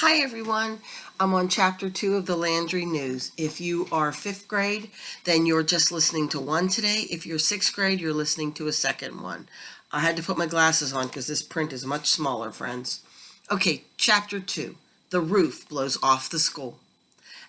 Hi everyone, I'm on chapter 2 of the Landry News. If you are 5th grade, then you're just listening to one today. If you're 6th grade, you're listening to a second one. I had to put my glasses on because this print is much smaller, friends. Okay, chapter 2, The Roof Blows Off the School.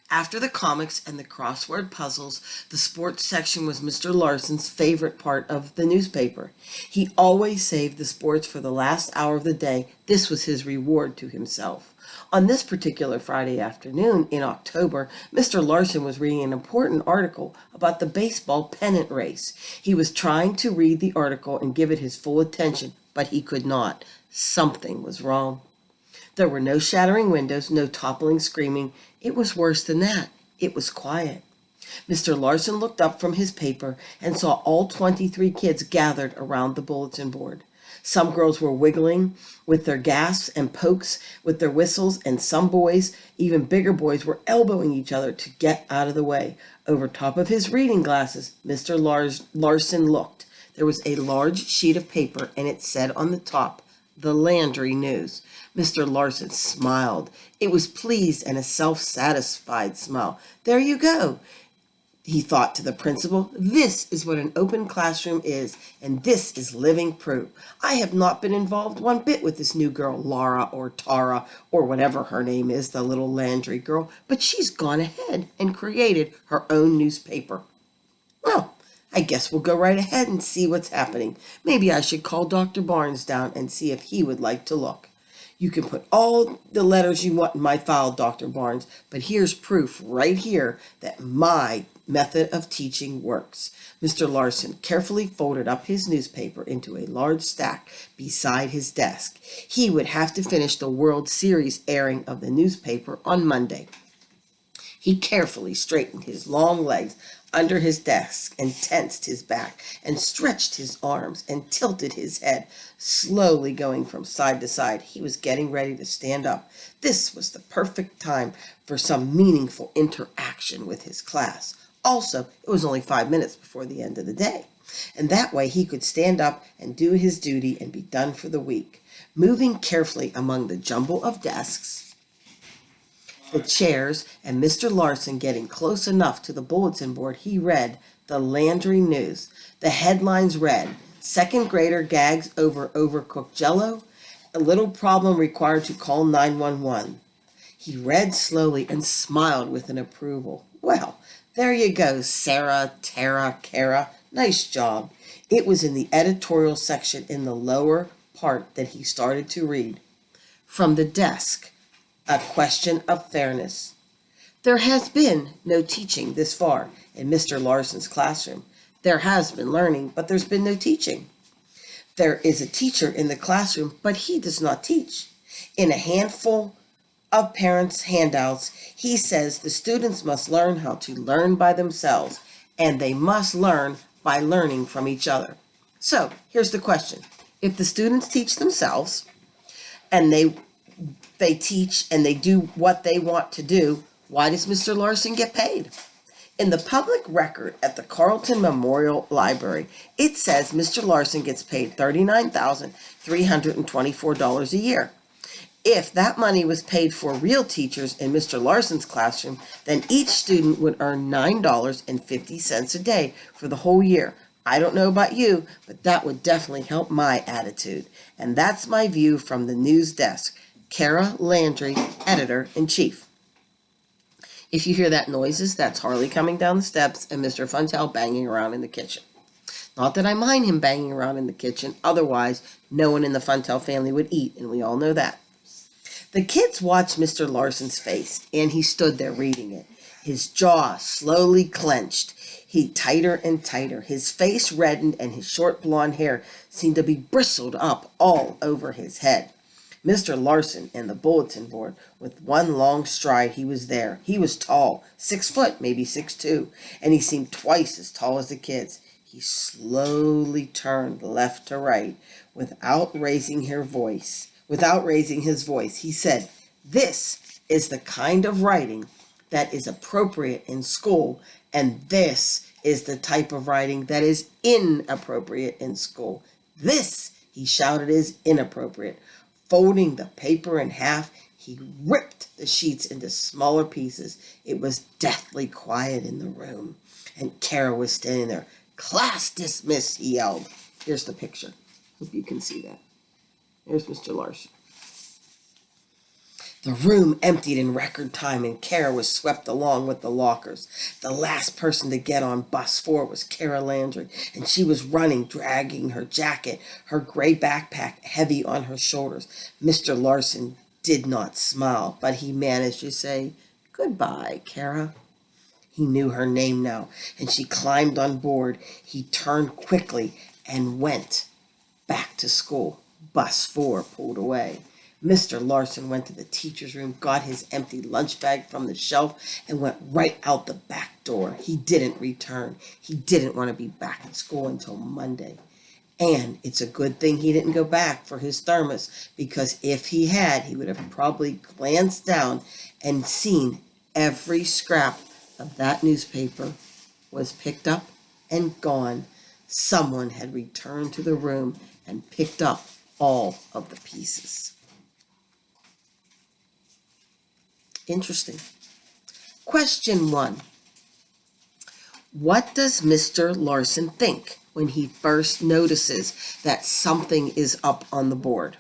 After the comics and the crossword puzzles, the sports section was Mr. Larson's favorite part of the newspaper. He always saved the sports for the last hour of the day. This was his reward to himself. On this particular Friday afternoon in October, Mr. Larson was reading an important article about the baseball pennant race. He was trying to read the article and give it his full attention, but he could not. Something was wrong. There were no shattering windows, no toppling screaming. It was worse than that. It was quiet. Mr. Larson looked up from his paper and saw all 23 kids gathered around the bulletin board. Some girls were wiggling with their gasps and pokes with their whistles, and some boys, even bigger boys, were elbowing each other to get out of the way. Over top of his reading glasses, Mr. Larson looked. There was a large sheet of paper, and it said on the top, "The Landry News." Mr. Larson smiled. It was pleased and a self-satisfied smile. "There you go," he thought to the principal. "This is what an open classroom is, and this is living proof. I have not been involved one bit with this new girl, Laura or Tara, or whatever her name is, the little Landry girl, but she's gone ahead and created her own newspaper. Well, I guess we'll go right ahead and see what's happening. Maybe I should call Dr. Barnes down and see if he would like to look. You can put all the letters you want in my file, Dr. Barnes, but here's proof right here that my method of teaching works." Mr. Larson carefully folded up his newspaper into a large stack beside his desk. He would have to finish the World Series airing of the newspaper on Monday. He carefully straightened his long legs under his desk and tensed his back and stretched his arms and tilted his head, slowly going from side to side. He was getting ready to stand up. This was the perfect time for some meaningful interaction with his class. Also, it was only 5 minutes before the end of the day, and that way he could stand up and do his duty and be done for the week. Moving carefully among the jumble of desks, the chairs, and Mr. Larson getting close enough to the bulletin board, he read the Landry News. The headlines read, "Second grader gags over overcooked jello. A little problem required to call 911. He read slowly and smiled with an approval. "Well, there you go, Sarah, Tara, Kara. Nice job." It was in the editorial section in the lower part that he started to read. From the desk, a question of fairness. There has been no teaching this far in Mr. Larson's classroom. There has been learning, but there's been no teaching. There is a teacher in the classroom, but he does not teach. In a handful of parents' handouts, he says the students must learn how to learn by themselves, and they must learn by learning from each other. So, here's the question. If the students teach themselves, and they teach and they do what they want to do, why does Mr. Larson get paid? In the public record at the Carleton Memorial Library, it says Mr. Larson gets paid $39,324 a year. If that money was paid for real teachers in Mr. Larson's classroom, then each student would earn $9.50 a day for the whole year. I don't know about you, but that would definitely help my attitude. And that's my view from the news desk. Kara Landry, Editor-in-Chief. If you hear that noises, that's Harley coming down the steps and Mr. Funtel banging around in the kitchen. Not that I mind him banging around in the kitchen, otherwise no one in the Funtel family would eat, and we all know that. The kids watched Mr. Larson's face, and he stood there reading it. His jaw slowly clenched. He tighter and tighter. His face reddened, and his short blonde hair seemed to be bristled up all over his head. Mr. Larson and the bulletin board, with one long stride, he was there. He was tall, 6 foot, maybe 6'2", and he seemed twice as tall as the kids. He slowly turned left to right without raising his voice. He said, "This is the kind of writing that is appropriate in school, and this is the type of writing that is inappropriate in school. This," he shouted, "is inappropriate." Folding the paper in half, He ripped the sheets into smaller pieces. It was deathly quiet in the room, and Kara was standing there. "Class dismissed," he yelled. Here's the picture. Hope you can see that. There's Mr. Larson. The room emptied in record time, and Kara was swept along with the lockers. The last person to get on bus 4 was Kara Landry, and she was running, dragging her jacket, her gray backpack heavy on her shoulders. Mr. Larson did not smile, but he managed to say, "Goodbye, Kara." He knew her name now, and she climbed on board. He turned quickly and went back to school. Bus 4 pulled away. Mr. Larson went to the teacher's room, got his empty lunch bag from the shelf, and went right out the back door. He didn't return. He didn't want to be back at school until Monday. And it's a good thing he didn't go back for his thermos, because if he had, he would have probably glanced down and seen every scrap of that newspaper was picked up and gone. Someone had returned to the room and picked up all of the pieces. Interesting. Question 1. What does Mr. Larson think when he first notices that something is up on the board?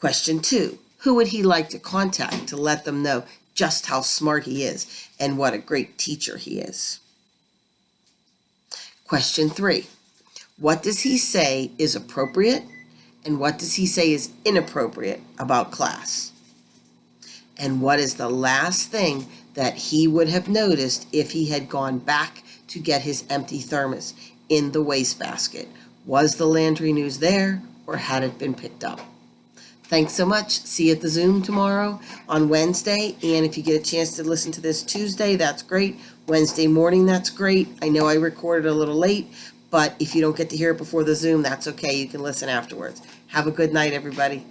Question 2. Who would he like to contact to let them know just how smart he is and what a great teacher he is? Question 3. What does he say is appropriate and what does he say is inappropriate about class? And what is the last thing that he would have noticed if he had gone back to get his empty thermos in the wastebasket? Was the Landry News there, or had it been picked up? Thanks so much. See you at the Zoom tomorrow on Wednesday. And if you get a chance to listen to this Tuesday, that's great. Wednesday morning, that's great. I know I recorded a little late, but if you don't get to hear it before the Zoom, that's okay. You can listen afterwards. Have a good night, everybody.